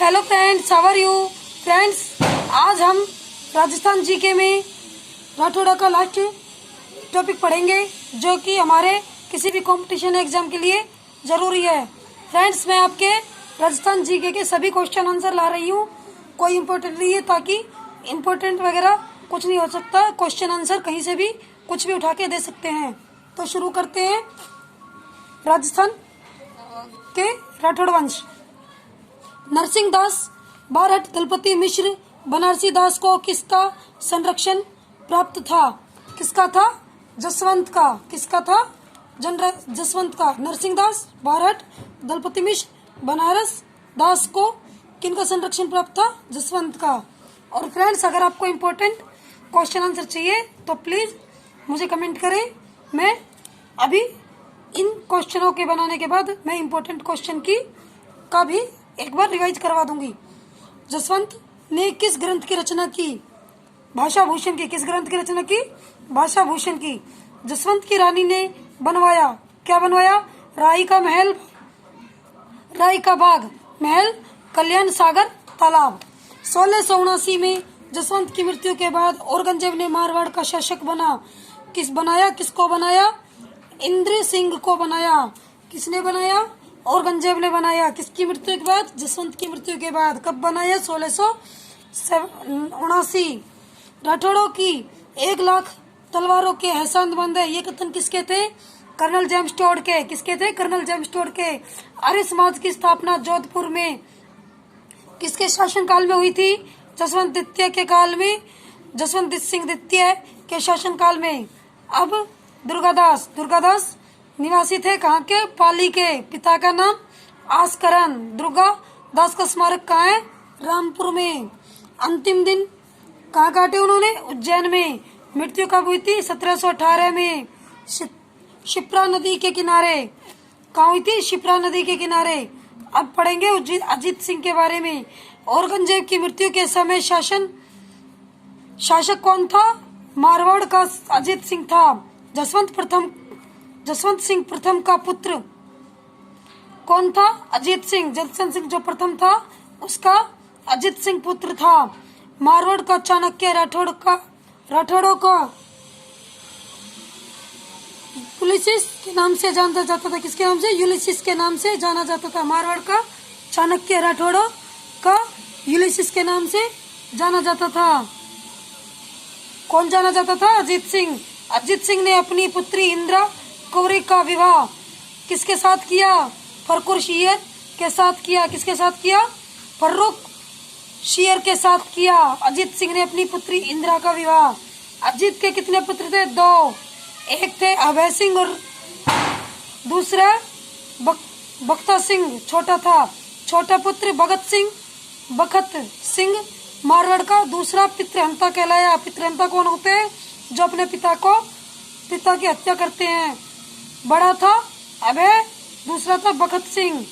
Hello friends, how are you friends. आज हम Rajasthan GK में राठौड़ा का लास्ट टॉपिक पढ़ेंगे, जो कि हमारे किसी भी कंपटीशन एग्जाम के लिए जरूरी है। फ्रेंड्स, मैं आपके राजस्थान जीके के सभी क्वेश्चन आंसर ला रही हूँ। कोई इम्पोर्टेंट नहीं है, ताकि इम्पोर्टेंट वगैरह कुछ नहीं हो सकता। क्वेश्चन आंसर कहीं से भी कुछ भी उठा के दे सकते हैं। तो शुरू करते हैं। राजस्थान के राठौड़ वंश। नरसिंह दास बारहट दलपति मिश्र बनारसी दास को किसका संरक्षण प्राप्त था? किसका था? जसवंत का। किसका था? जसवंत का। नरसिंह दास बारहट दलपति मिश्र बनारस दास को किनका संरक्षण प्राप्त था? जसवंत का। और फ्रेंड्स, अगर आपको इम्पोर्टेंट क्वेश्चन आंसर चाहिए तो प्लीज मुझे कमेंट करें। मैं अभी इन क्वेश्चनों के बनाने के बाद मैं इम्पोर्टेंट क्वेश्चन का भी एक बार रिवाइज करवा दूंगी। जसवंत ने किस ग्रंथ की रचना की? भाषा भूषण की। किस ग्रंथ की रचना की? भाषा भूषण की। जसवंत की रानी ने बनवाया, क्या बनवाया? राई का महल, राई का बाग, महल, कल्याण सागर, तालाब। 1679 में जसवंत की मृत्यु के बाद औरंगजेब ने मारवाड़ का शासक किसको बनाया? इंद्र सिंह को बनाया। किसने बनाया? औरंगजेब ने बनाया। किसकी मृत्यु के बाद? जसवंत की मृत्यु के बाद। कब बनाया? 1679। राठौड़ों की 1,00,000 तलवारों के हैसान बंद है, ये कथन किसके थे? कर्नल जेम्स टोड के। किसके थे? कर्नल जेम्स टोड के। आर्य समाज की स्थापना जोधपुर में किसके शासनकाल में हुई थी? जसवंत द्वितीय के काल में, जसवंत सिंह द्वितीय के शासनकाल में। अब दुर्गादास निवासी थे कहाँ के? पाली के। पिता का नाम आस्करन। दुर्गा दास का स्मारक कहाँ है? रामपुर में। अंतिम दिन कहाँ काटे उन्होंने? उज्जैन में। मृत्यु कब हुई थी? 1718 में। शिप्रा नदी के किनारे। कहाँ हुई थी? शिप्रा नदी के किनारे। अब पढ़ेंगे अजीत सिंह के बारे में। औरंगजेब की मृत्यु के समय शासक कौन था? मारवाड़ का अजीत सिंह था। जसवंत सिंह प्रथम का पुत्र कौन था? अजीत सिंह। जसवंत सिंह जो प्रथम था उसका अजीत सिंह पुत्र था। मारवाड़ का चाणक्य राठौड़ों का यूलिसिस के नाम से जाना जाता था। किसके नाम से? यूलिसिस के नाम से जाना जाता था। मारवाड़ का चाणक्य राठौड़ों का यूलिसिस के नाम से जाना जाता था। कौन जाना जाता था? अजीत सिंह। अजीत सिंह ने अपनी पुत्री इंदिरा कौरी का विवाह किसके साथ किया? फर्रुख शेर के साथ किया। किसके साथ किया? फर्रुख शेर के साथ किया। अजीत सिंह ने अपनी पुत्री इंदिरा का विवाह। अजीत के कितने पुत्र थे? 2। एक थे अभय सिंह और दूसरा बख्ता सिंह छोटा था। छोटा पुत्र बखत सिंह मारवाड़ का दूसरा पितृहंता कहलाया। पितृहंता कौन होते हैं? जो अपने पिता की हत्या करते हैं। बड़ा था अभय, दूसरा था बखत सिंह।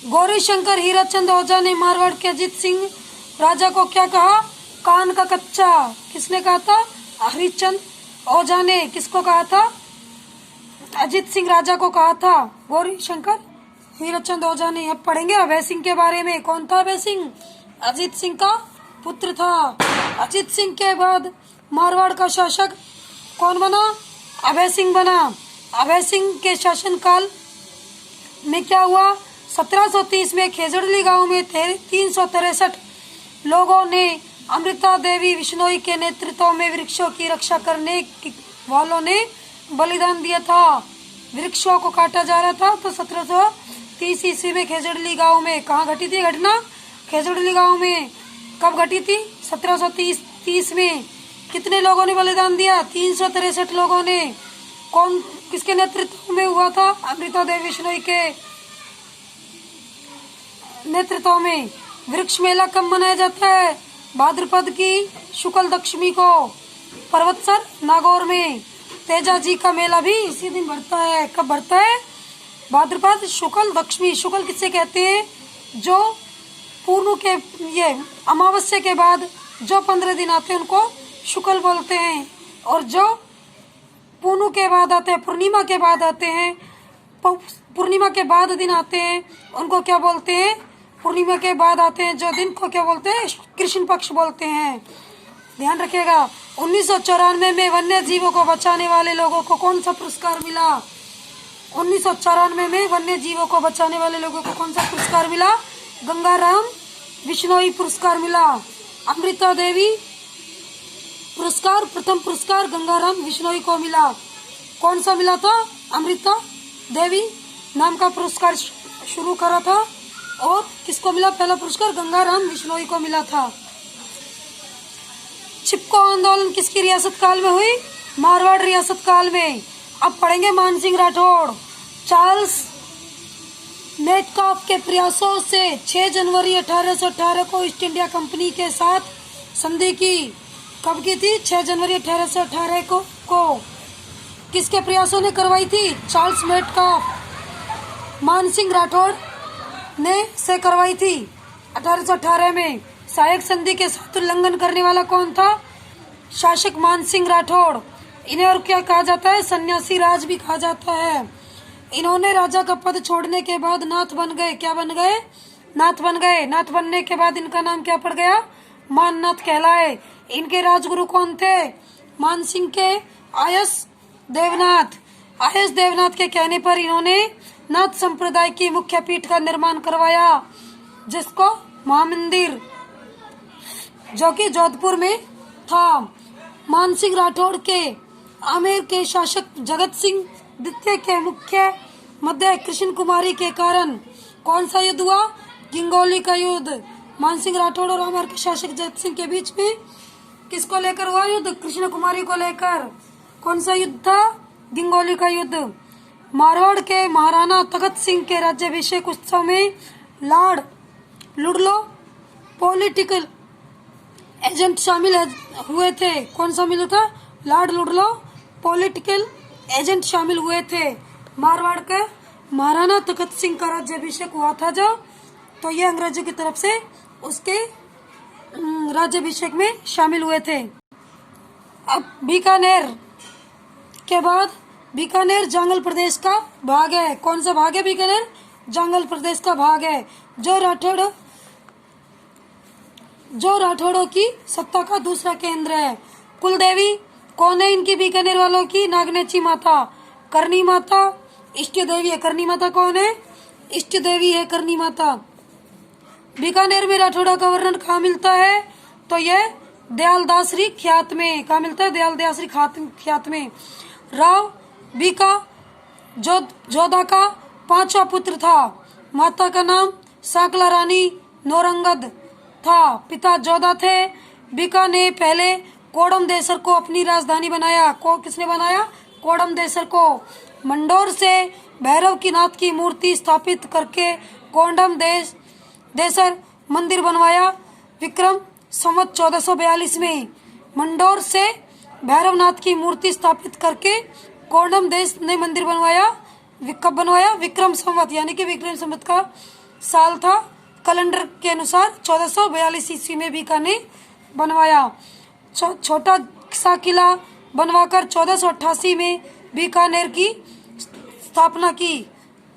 गौरी शंकर हीराचंद ओझा ने मारवाड़ के अजीत सिंह राजा को क्या कहा? कान का कच्चा। किसने कहा था? हरिचंद ओझा ने। किसको कहा था? अजीत सिंह राजा को कहा था गौरी शंकर हीराचंद ओझा ने। अब पढ़ेंगे अभय सिंह के बारे में। कौन था अभय सिंह? अजीत सिंह का पुत्र था। अजीत सिंह के बाद मारवाड़ का शासक कौन बना? अभय सिंह बना। अभय सिंह के शासनकाल में क्या हुआ? 1730 में खेजड़ली गांव में 363 लोगों ने अमृता देवी विश्नोई के नेतृत्व में वृक्षों की रक्षा करने वालों ने बलिदान दिया था। वृक्षों को काटा जा रहा था। तो 1730 ईस्वी में खेजड़ली गांव में कहाँ घटी थी घटना? खेजड़ली गांव में। कब घटी थी? 1730 में। कितने लोगों ने बलिदान दिया? 363 लोगों ने। किसके नेतृत्व में हुआ था? अमृता देवी विश्नोई के नेतृत्व में। वृक्ष मेला कब मनाया जाता है? भाद्रपद की शुक्ल दशमी को पर्वतसर नागौर में। तेजा जी का मेला भी इसी दिन बढ़ता है। कब बढ़ता है? भाद्रपद शुक्ल दशमी। शुक्ल किससे कहते हैं? जो पूर्णु के ये अमावस्या के बाद जो 15 दिन आते हैं उनको शुक्ल बोलते हैं। और जो पूर्णु के बाद आते हैं, पूर्णिमा के बाद आते हैं, पूर्णिमा के बाद दिन आते हैं, उनको क्या बोलते हैं? पूर्णिमा के बाद आते हैं जो दिन को क्या बोलते हैं, कृष्ण पक्ष बोलते हैं। ध्यान रखिएगा। 1994 में वन्य जीवों को बचाने वाले लोगों को कौन सा पुरस्कार मिला? 1994 में वन्य जीवों को बचाने वाले लोगों को कौन सा पुरस्कार मिला? गंगाराम बिश्नोई पुरस्कार मिला। अमृता देवी पुरस्कार, प्रथम पुरस्कार गंगाराम बिश्नोई को मिला। कौन सा मिला था? अमृता देवी नाम का पुरस्कार शुरू करा था। और किसको मिला पहला पुरस्कार? गंगाराम बिश्नोई को मिला था। चिपको आंदोलन किसकी रियासत काल में हुई? मारवाड़ रियासत काल में। अब पढ़ेंगे मानसिंह राठौड़। चार्ल्स मेटकाफ के प्रयासों से 6 जनवरी 1818 को ईस्ट इंडिया कंपनी के साथ संधि की। कब की थी? 6 जनवरी 1818 को किसके प्रयासों ने करवाई थी? चार्ल्स मेटकाफ, मानसिंह राठौड़ ने से करवाई थी 1818 में। सहायक संधि के साथ उल्लंघन करने वाला कौन था? शासक मानसिंह राठौड़। इन्हें और क्या कहा जाता है? सन्यासी राज भी कहा जाता है। इन्होंने राजा का पद छोड़ने के बाद नाथ बन गए। क्या बन गए? नाथ बन गए। नाथ बनने के बाद इनका नाम क्या पड़ गया? माननाथ कहलाए। इनके राजगुरु कौन थे? मानसिंह के आयस देवनाथ। आयस देवनाथ के कहने पर इन्होंने नाथ संप्रदाय की मुख्य पीठ का निर्माण करवाया, जिसको महामंदिर, जो कि जोधपुर में था। मानसिंह राठौड़ के आमेर के शासक जगत सिंह द्वितीय के मुख्य मध्य कृष्ण कुमारी के कारण कौन सा युद्ध हुआ? गिंगोली का युद्ध। मानसिंह राठौड़ और आमेर के शासक जगत सिंह के बीच में किसको लेकर हुआ युद्ध? कृष्ण कुमारी को लेकर। कौन सा युद्ध था? गिंगोली का युद्ध। मारवाड़ के महाराणा तखत सिंह के राज्याभिषेक उत्सव में लॉर्ड लुडलो पॉलिटिकल एजेंट शामिल हुए थे। कौन सा मिला था? लॉर्ड लुडलो पॉलिटिकल एजेंट शामिल हुए थे। मारवाड़ के महाराणा तखत सिंह का राज्याभिषेक हुआ था जो, तो ये अंग्रेजों की तरफ से उसके राज्याभिषेक में शामिल हुए थे। अब बीकानेर के बाद, बीकानेर जंगल प्रदेश का भाग है। कौन सा भाग है? बीकानेर जंगल प्रदेश का भाग है, जो राठौड़ों की सत्ता का दूसरा केंद्र है। कुलदेवी कौन है इनकी? बीकानेर वालों की नागनेची माता, करनी माता, इष्ट देवी है। करनी माता कौन है? इष्ट देवी है करनी माता। बीकानेर में राठौड़ा का वर्णन कहाँ मिलता है? तो यह दयालदासरी ख्यात में। कहाँ मिलता है? दयालदासरी ख्यात में। राव बीका जोधा का 5वां पुत्र था। माता का नाम सांकला रानी नौरंगद था। पिता जोधा थे। बीका ने पहले कोडम देसर को अपनी राजधानी बनाया। किसने बनाया? कोडम देसर को। मंडोर से भैरव की नाथ की मूर्ति स्थापित करके कोडम देसर मंदिर बनवाया विक्रम संवत 1442 में। मंडोर से भैरवनाथ की मूर्ति स्थापित करके कोडम देश ने मंदिर बनवाया। कब बनवाया? विक्रम संवत, यानी कि विक्रम संवत का साल था कैलेंडर के अनुसार 1442 ईस्वी में बीकानेर बनवाया। छोटा सा किला बनवाकर 1488 में बीकानेर की स्थापना की।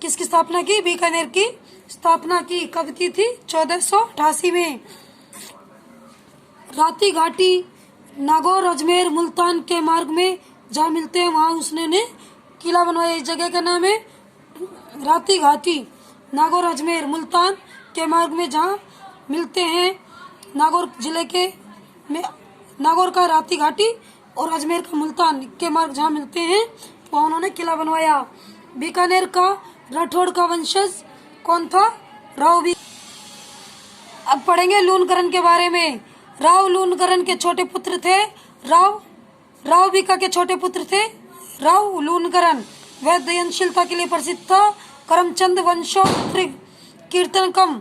किसकी स्थापना की? बीकानेर की स्थापना की। कब की थी? 1488 में। राती घाटी नागौर अजमेर मुल्तान के मार्ग में जहाँ मिलते हैं वहाँ उसने ने किला बनवाया। इस जगह का नाम है राती घाटी। नागौर अजमेर मुल्तान के मार्ग में जहाँ मिलते हैं, नागौर जिले के में नागौर का राती घाटी और अजमेर का मुल्तान के मार्ग जहाँ मिलते हैं वहाँ उन्होंने किला बनवाया। बीकानेर का राठौड़ का वंशज कौन था? राव बी। अब पढ़ेंगे लूनकरण के बारे में। राव लूनकरण के छोटे पुत्र थे। राव बीका के छोटे पुत्र थे राव लूनकरण। वह दयनशीलता के लिए प्रसिद्ध था। करमचंद वंशोत्तर कीर्तनकम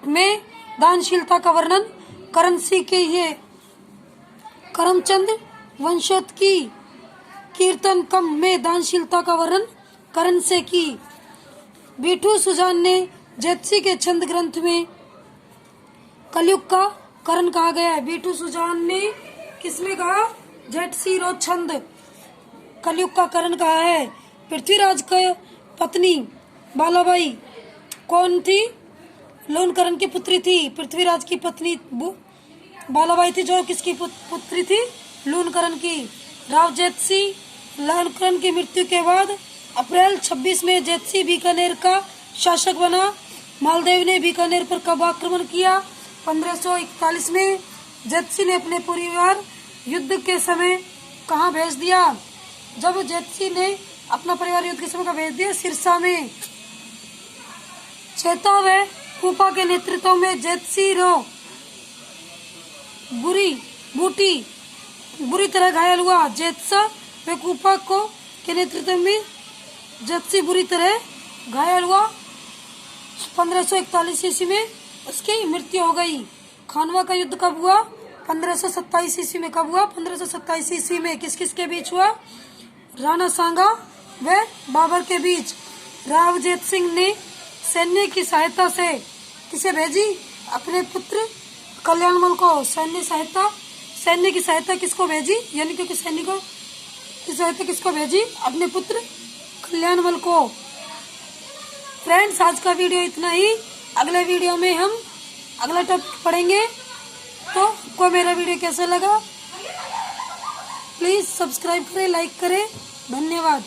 में दानशीलता का वर्णन करमचंद वंशोत्तर की कीर्तनकम में दानशीलता का वर्णन करण से की। बीठू सुजान ने जेतसी के छंद ग्रंथ में कलयुग का करण कहा गया है। बीठू सुजान ने किसमें कहा? जेतसी रो छंद कलयुग का करण कहा है। पृथ्वीराज की पत्नी बालाबाई कौन थी? लोनकरण की पुत्री थी। पृथ्वीराज की पत्नी बालाबाई थी, जो किसकी पुत्री थी? लोनकरण की। राव जेतसी लोनकरण की मृत्यु के बाद अप्रैल 26 में जेतसी बीकानेर का शासक बना। मालदेव ने बीकानेर पर कब आक्रमण किया? 1541 में। जेतसी ने अपने परिवार युद्ध के समय कहाँ भेज दिया? जब जेतसी ने अपना परिवार युद्ध के समय कहाँ भेज दिया? सिरसा में। चेता व कूपा के नेतृत्व में जेतसी रो बुरी तरह घायल हुआ। जेतसा व कूपा के नेतृत्व में जेतसी बुरी तरह घायल हुआ। 1541 ईस्वी में उसकी मृत्यु हो गई। खानवा का युद्ध कब हुआ? 1527 ईस्वी में। कब हुआ? 1527 ईस्वी में। किस किस के बीच हुआ? राणा सांगा व बाबर के बीच। राव जेत सिंह ने सैन्य की सहायता से किसे भेजी? अपने पुत्र कल्याणमल को। सैन्य की सहायता किसको भेजी? यानी कि सैनिकों की सहायता किसको भेजी? अपने पुत्र कल्याणमल को। फ्रेंड्स, आज का वीडियो इतना ही। अगले वीडियो में हम अगला टॉपिक पढ़ेंगे। तो आपको मेरा वीडियो कैसा लगा? प्लीज सब्सक्राइब करें, लाइक करें। धन्यवाद।